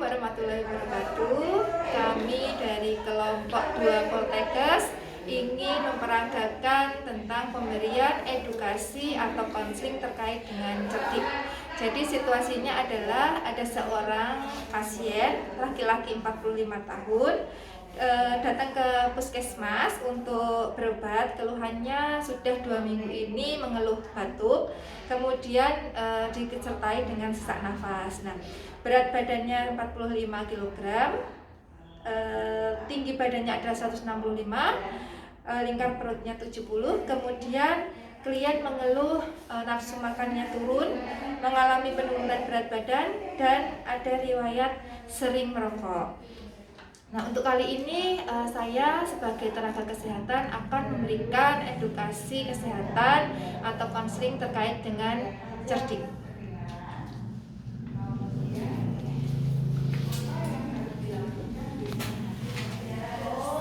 warahmatullahi wabarakatuh. Kami dari kelompok 2 Poltekkes ingin memperagakan tentang pemberian edukasi atau konseling terkait dengan cerdik. Jadi situasinya adalah ada seorang pasien laki-laki 45 tahun datang ke puskesmas untuk berobat. Keluhannya sudah 2 minggu ini mengeluh batuk, kemudian disertai dengan sesak nafas. Nah, berat badannya 45 kg, tinggi badannya adalah 165, lingkar perutnya 70, kemudian klien mengeluh nafsu makannya turun, mengalami penurunan berat badan, dan ada riwayat sering merokok. Nah, untuk kali ini saya sebagai tenaga kesehatan akan memberikan edukasi kesehatan atau konseling terkait dengan cerdik.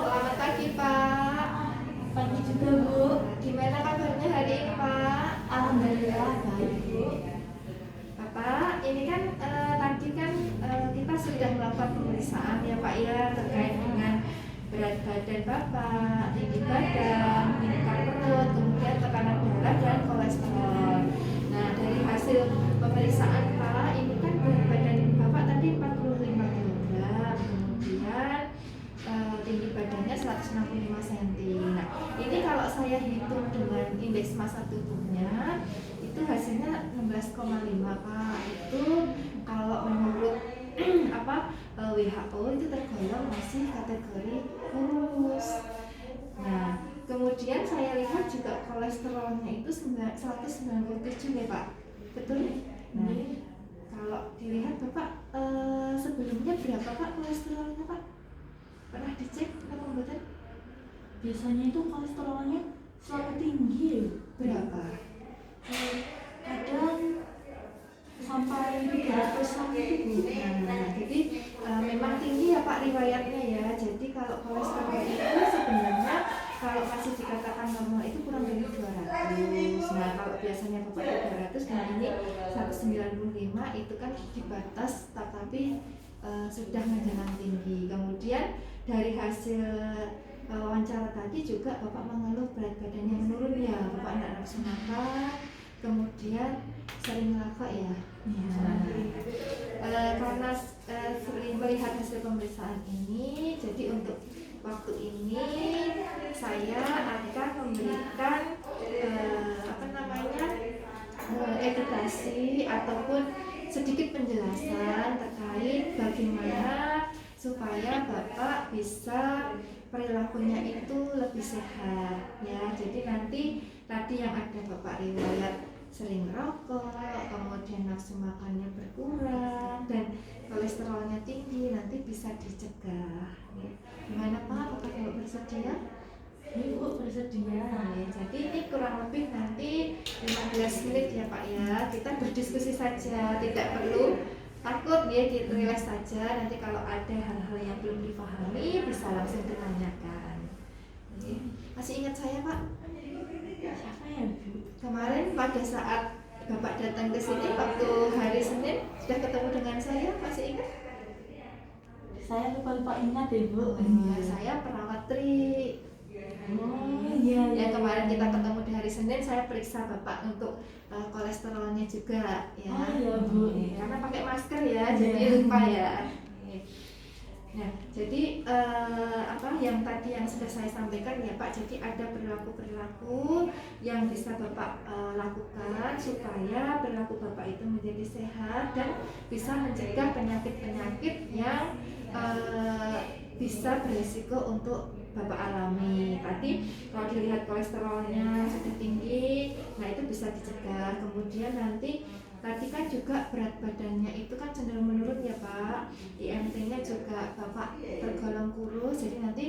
Selamat pagi, Pak. Pagi juga, Bu. Gimana kabarnya hari ini, Pak? Alhamdulillah baik, Bu. Bapak, ini kan tadi kan kita sudah melakukan pemeriksaan ya Pak ya, terkait dengan berat badan Bapak, tinggi badan, lingkar perut, kemudian tekanan darah dan kolesterol. Nah, dari hasil pemeriksaan Pak, ini kan berat badan Bapak tadi 45 kg, kemudian tinggi badannya 165 cm. Nah, ini kalau saya hitung dengan indeks massa tubuhnya itu hasilnya 16,5 Pak. Itu kalau menurut WHO itu tergolong masih kategori kurus. Nah, kemudian saya lihat juga kolesterolnya itu 197 ya Pak, betul? Nah, kalau dilihat Bapak sebelumnya berapa Pak kolesterolnya Pak? Pernah dicek apa buatan? Biasanya itu kolesterolnya selalu tinggi. Berapa? Kadang sampai 300-an itu, Bu. Nah, jadi memang tinggi ya Pak riwayatnya ya. Jadi kalau kolesterol itu sebenarnya kalau masih dikatakan normal itu kurang dari 200. Nah, kalau biasanya Bapak 200 dan ini 195 itu kan di batas tetapi sudah menjalan tinggi. Kemudian dari hasil wawancara tadi juga Bapak mengeluh berat badannya menurun ya. Bapak tidak nafsu makan, kemudian sering merokok ya. Karena sering melihat hasil pemeriksaan ini, jadi untuk waktu ini saya akan memberikan edukasi ataupun sedikit penjelasan terkait bagaimana supaya Bapak bisa perilakunya itu lebih sehat ya. Jadi nanti tadi yang ada Bapak riwayat sering merokok, kemudian nafsu makannya berkurang dan kolesterolnya tinggi, nanti bisa dicegah ya. Gimana Pak? Apakah Bapak bersedia? Ibu bersedia. Ya, jadi ini kurang lebih nanti 15 menit ya Pak ya. Kita berdiskusi saja, tidak perlu takut ya, relax saja. Nanti kalau ada hal-hal yang belum dipahami bisa langsung ditanyakan. Masih ingat saya Pak? Siapa ya, Bu? Kemarin pada saat Bapak datang ke sini waktu hari Senin sudah ketemu dengan saya, masih ingat? Saya lupa ingat ya, Bu. Ya, saya perawat Tri. Oh iya. Ya, kemarin kita ketemu di hari Senin, saya periksa Bapak untuk kolesterolnya juga ya. Oh iya, Bu. Karena pakai masker ya, jadi lupa ya. Nah, jadi yang tadi yang sudah saya sampaikan ya Pak, jadi ada perilaku-perilaku yang bisa Bapak lakukan supaya perilaku Bapak itu menjadi sehat dan bisa mencegah penyakit-penyakit yang bisa berisiko untuk Bapak alami. Tadi kalau dilihat kolesterolnya sudah tinggi, nah itu bisa dicegah. Kemudian nanti tadi kan juga berat badannya itu kan cenderung menurun ya Pak. IMT-nya juga Bapak tergolong kurus. Jadi nanti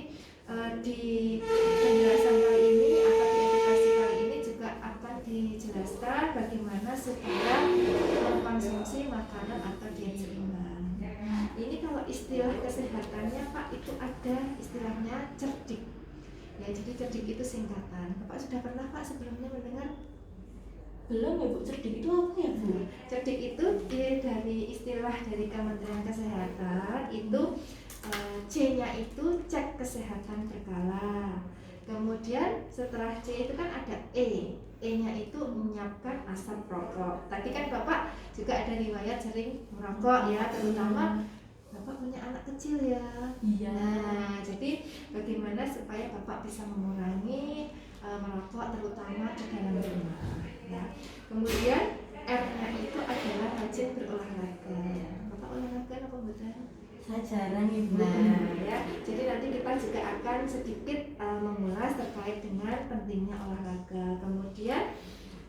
di penjelasan kali ini atau di edukasi kali ini juga akan dijelaskan bagaimana supaya mengkonsumsi makanan atau diet seimbang. Ini kalau istilah kesehatannya Pak itu ada istilahnya cerdik. Ya, jadi cerdik itu singkatan. Bapak sudah pernah Pak sebelumnya mendengar? Belum ya, Bu. Cerdik itu apa ya, Bu? Cerdik itu dari istilah dari Kementerian Kesehatan C-nya itu cek kesehatan berkala. Kemudian setelah C itu kan ada E. E-nya itu menyiapkan asap rokok. Tadi kan Bapak juga ada riwayat sering merokok ya, terutama Bapak punya anak kecil ya. Iya. Nah, jadi bagaimana supaya Bapak bisa mengurangi merokok terutama di dalam rumah ya. Kemudian R-nya itu adalah rajin berolahraga. Bapak olahraga apa enggak? Saya jarang Ibu. Nah, ya. Jadi nanti kita juga akan sedikit mengulas terkait dengan pentingnya olahraga. Kemudian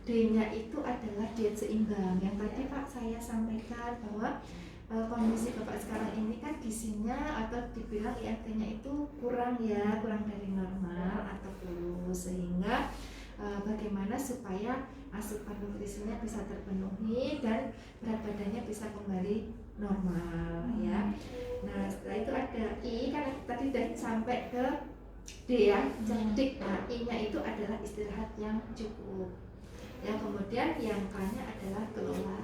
D-nya itu adalah diet seimbang. Yang tadi Pak saya sampaikan bahwa kondisi Bapak sekarang ini kan gizinya atau dibilang IMT-nya itu kurang ya, kurang dari normal atau kurus, sehingga bagaimana supaya asupan nutrisinya bisa terpenuhi dan berat badannya bisa kembali normal ya. Nah setelah itu ada I, kan tadi sudah sampai ke D ya, cerdik. Nah I-nya itu adalah istirahat yang cukup ya. Kemudian yang K-nya adalah kelola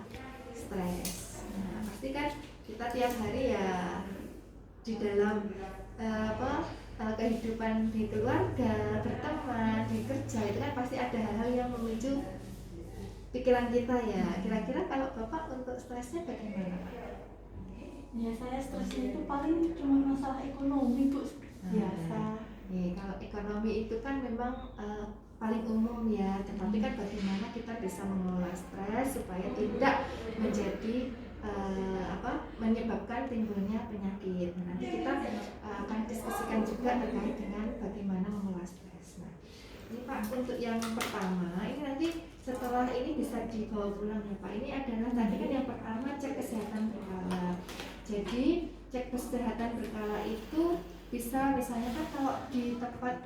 stres. Nah pasti kan kita tiap hari ya di dalam kehidupan di keluarga, berteman, di kerja itu kan pasti ada hal-hal yang memicu pikiran kita ya. Kira-kira kalau Bapak untuk stresnya bagaimana Pak? Ya saya stresnya itu paling cuma masalah ekonomi Bu, biasa. Kalau ekonomi itu kan memang paling umum ya, tetapi kan bagaimana kita bisa mengelola stres supaya tidak menjadi menyebabkan timbulnya penyakit. Nah, nanti kita akan diskusikan juga terkait dengan bagaimana mengelola stres. Nah, ini Pak untuk yang pertama, ini nanti setelah ini bisa dibawa pulang ya Pak. Ini adalah tadi kan yang pertama cek kesehatan berkala. Jadi cek kesehatan berkala itu bisa misalnya kan kalau di tempat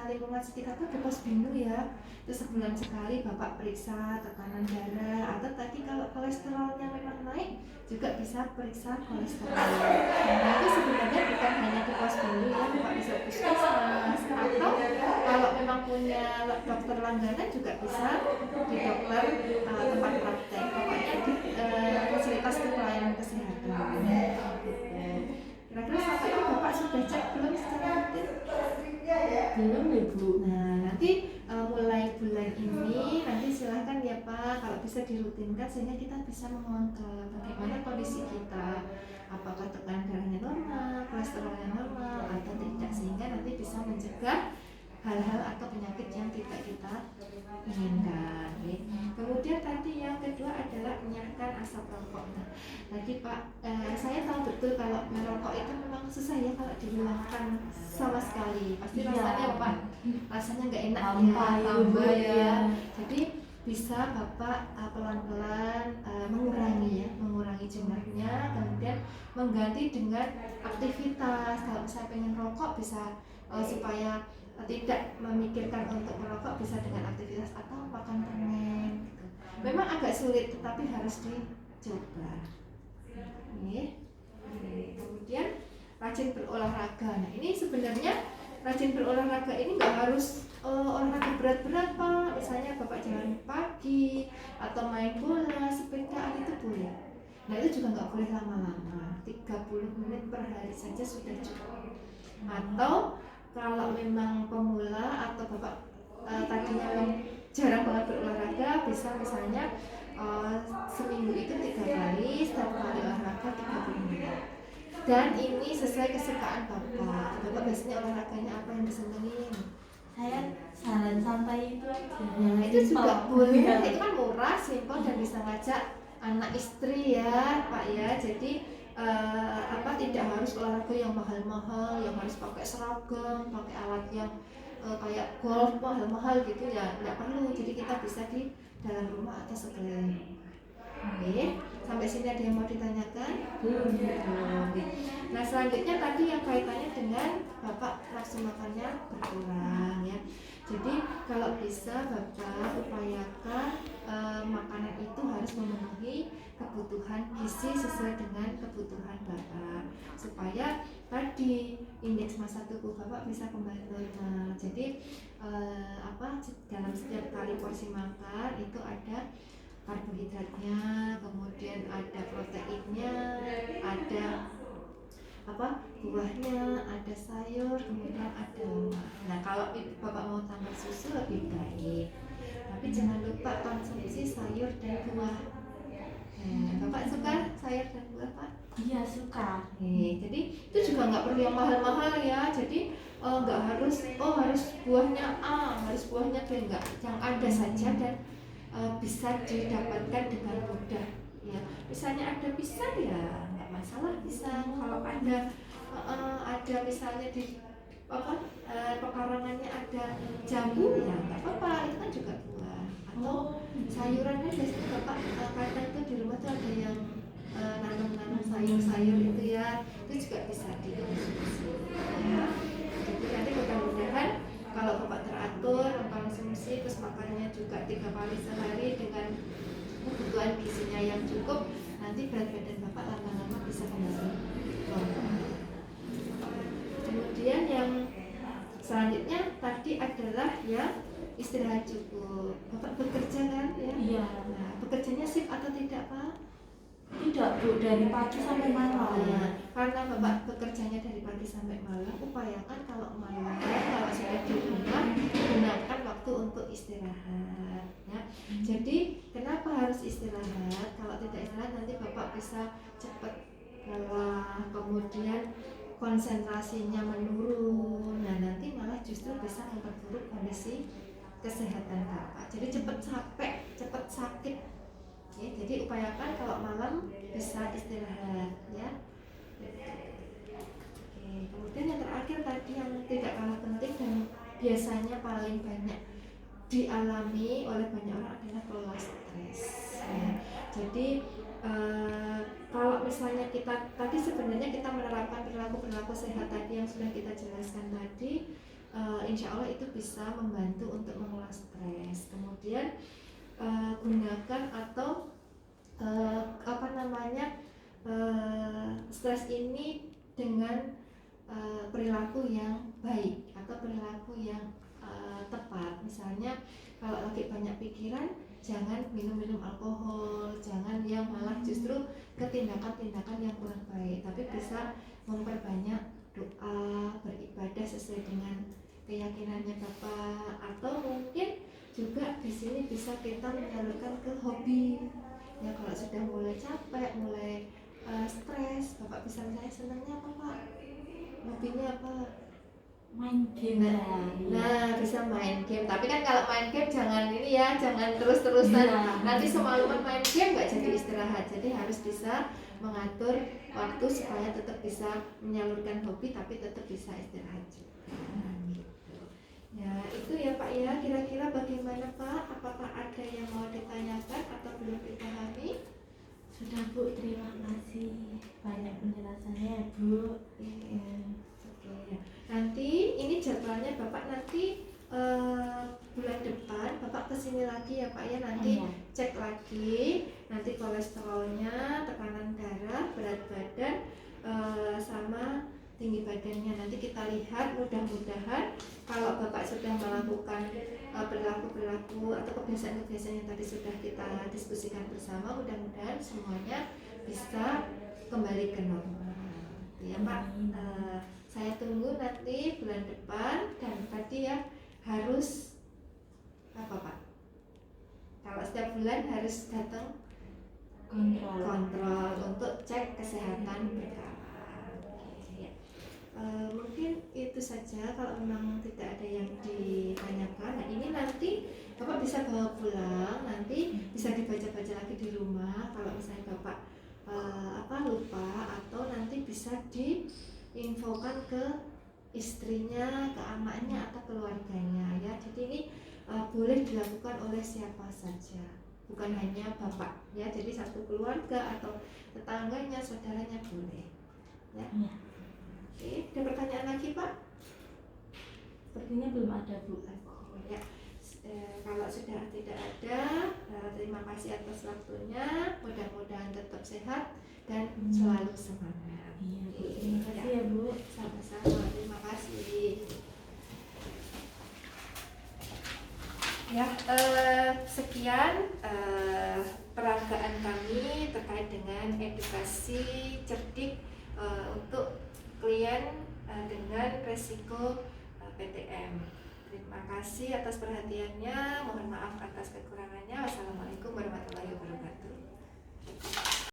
lingkungan sekitar itu ada posbindu ya, itu sebulan sekali Bapak periksa tekanan darah, atau tadi kalau kolesterolnya memang naik juga bisa periksa kolesterol. Nah itu sebenarnya bukan hanya di posbindu ya, Bapak bisa puskesmas, atau kalau memang punya dokter langganan juga bisa di dokter tempat praktek, pokoknya di fasilitas pelayanan kesehatan. Kira-kira sampai ini Bapak sudah cek belum secara rutin? Belum ya Bu. Nah nanti mulai bulan ini nanti silahkan ya Pak, kalau bisa dirutinkan sehingga kita bisa memonitor bagaimana kondisi kita, apakah tekanan darahnya normal, kolesterolnya normal atau tidak, sehingga nanti bisa mencegah hal-hal atau penyakit yang tidak kita inginkan. Kemudian tadi yang kedua adalah menyiapkan asap rokok. Nah, tadi Pak, saya tahu betul kalau merokok itu memang susah ya kalau dihilangkan sama sekali. Pasti rasanya Pak, rasanya nggak enak ya, tambah ya. Jadi bisa Bapak pelan-pelan mengurangi jumlahnya, kemudian mengganti dengan aktivitas. Kalau misalnya pengen rokok bisa supaya tidak memikirkan untuk merokok, bisa dengan aktivitas atau makan permen gitu. Memang agak sulit tetapi harus dicoba. Kemudian rajin berolahraga. Nah ini sebenarnya rajin berolahraga ini nggak harus olahraga berat-berat Pak. Misalnya Bapak jalan pagi atau main bola, sepedaan itu boleh. Nah itu juga nggak boleh lama-lama, 30 menit per hari saja sudah cukup. Atau kalau memang pemula atau Bapak tadinya jarang banget berolahraga, bisa misalnya seminggu itu 3 kali, setiap kali olahraga 30 menit. Dan ini sesuai kesukaan Bapak. Bapak biasanya olahraganya apa yang disenengin? Saya jalan santai itu aja. Nah itu juga boleh, itu kan murah, simpel dan bisa ngajak anak istri ya Pak ya. Jadi tidak harus olahraga yang mahal-mahal, yang harus pakai seragam, pakai alat yang kayak golf mahal-mahal gitu ya, nggak perlu. Jadi kita bisa di dalam rumah atau sekeliling. Sampai sini ada yang mau ditanyakan? Belum. Nah selanjutnya tadi yang kaitannya dengan Bapak nafsu makannya berkurang ya. Jadi kalau bisa Bapak upayakan makanan itu harus memenuhi kebutuhan gizi sesuai dengan kebutuhan Bapak, supaya tadi indeks massa tubuh Bapak bisa kembali normal. Jadi dalam setiap kali porsi makan itu ada karbohidratnya, kemudian ada proteinnya, ada buahnya, ada sayur, kemudian ada lemak. Nah kalau bapak mau tambah susu lebih baik, tapi jangan lupa konsumsi sayur dan buah. Bapak suka sayur dan buah Pak? Iya suka. Jadi itu juga nggak perlu yang mahal-mahal ya. Jadi nggak harus buahnya A, harus buahnya B, enggak. Yang ada saja dan bisa didapatkan dengan mudah. Ya, misalnya ada pisang ya nggak masalah pisang. Kalau ada misalnya di pekarangannya ada jambu ya nggak apa-apa, itu kan juga buah. Atau sayurannya biasanya bapak kadang tuh di rumah tuh ada yang nanam sayur-sayur itu ya, itu juga bisa dikonsumsi ya. Jadi nanti mudah-mudahan kalau bapak teratur mengkonsumsi terus makannya juga 3 kali sehari dengan kebutuhan gizinya yang cukup, nanti berat badan bapak lama-lama bisa kembali normal. Kemudian yang selanjutnya tadi adalah yang istirahat cukup. Bapak bekerja kan ya? Iya. Nah, bekerjanya shift atau tidak Pak? Tidak Bu, dari pagi sampai malam. Karena bapak bekerjanya dari pagi sampai malam, upayakan kalau malam, kalau sudah di rumah, gunakan waktu untuk istirahat ya. Jadi kenapa harus istirahat? Kalau tidak istirahat nanti bapak bisa cepat lelah, kemudian konsentrasinya menurun. Nah nanti malah justru bisa memperburuk kondisi kesehatan bapak. Jadi cepat capek, cepat sakit. Jadi upayakan kalau malam bisa istirahat ya. Kemudian yang terakhir tadi yang tidak kalah penting dan biasanya paling banyak dialami oleh banyak orang adalah keluh stres ya. Jadi kalau misalnya kita tadi sebenarnya kita menerapkan perilaku sehat tadi yang sudah kita jelaskan tadi, insya Allah itu bisa membantu untuk mengelola stres. Kemudian gunakan atau stres ini dengan perilaku yang baik atau perilaku yang tepat. Misalnya kalau lagi banyak pikiran, jangan minum alkohol, jangan yang malah justru ke tindakan-tindakan yang kurang baik, tapi bisa memperbanyak doa, beribadah sesuai dengan keyakinannya Bapak, atau mungkin juga di sini bisa kita menyalurkan ke hobi. Ya kalau sudah mulai capek, mulai stres, Bapak bisa misalnya senangnya apa Pak? Hobinya apa? Main game. Nah bisa main game, tapi kan kalau main game jangan ini ya, jangan terus-terusan nanti semalaman main game nggak jadi istirahat. Jadi harus bisa mengatur waktu supaya tetap bisa menyalurkan hobi tapi tetap bisa istirahat juga. Ya itu ya Pak ya, kira-kira bagaimana Pak? Apakah ada yang mau ditanyakan atau belum dipahami? Sudah Bu, terima kasih banyak penjelasannya Bu. Oke. Nanti ini jadwalnya Bapak nanti bulan depan Bapak kesini lagi ya Pak ya, nanti cek lagi nanti kolesterolnya, tekanan darah, berat badan sama tinggi badannya. Nanti kita lihat, mudah-mudahan kalau Bapak sudah melakukan perilaku atau kebiasaan-kebiasaan yang tadi sudah kita diskusikan bersama, mudah-mudahan semuanya bisa kembali ke normal ya Pak. Saya tunggu nanti bulan depan, dan tadi ya harus apa Pak? Kalau setiap bulan harus datang kontrol untuk cek kesehatan berkala. Mungkin itu saja kalau memang tidak ada yang ditanyakan. Nah ini nanti Bapak bisa bawa pulang, nanti bisa dibaca-baca lagi di rumah. Kalau misalnya Bapak lupa, atau nanti bisa diinfokan ke istrinya, ke anaknya atau keluarganya ya. Jadi ini boleh dilakukan oleh siapa saja, bukan hanya Bapak ya. Jadi satu keluarga atau tetangganya, saudaranya boleh ya. Oke, ada pertanyaan lagi Pak? Sepertinya belum ada Bu. Ya, kalau sudah tidak ada, terima kasih atas waktunya. Mudah-mudahan tetap sehat dan selalu semangat. Iya Bu, terima kasih ya Bu. Sama-sama, terima kasih. Ya, sekian peragaan kami terkait dengan edukasi cerdik untuk pasien dengan resiko PTM. Terima kasih atas perhatiannya, mohon maaf atas kekurangannya.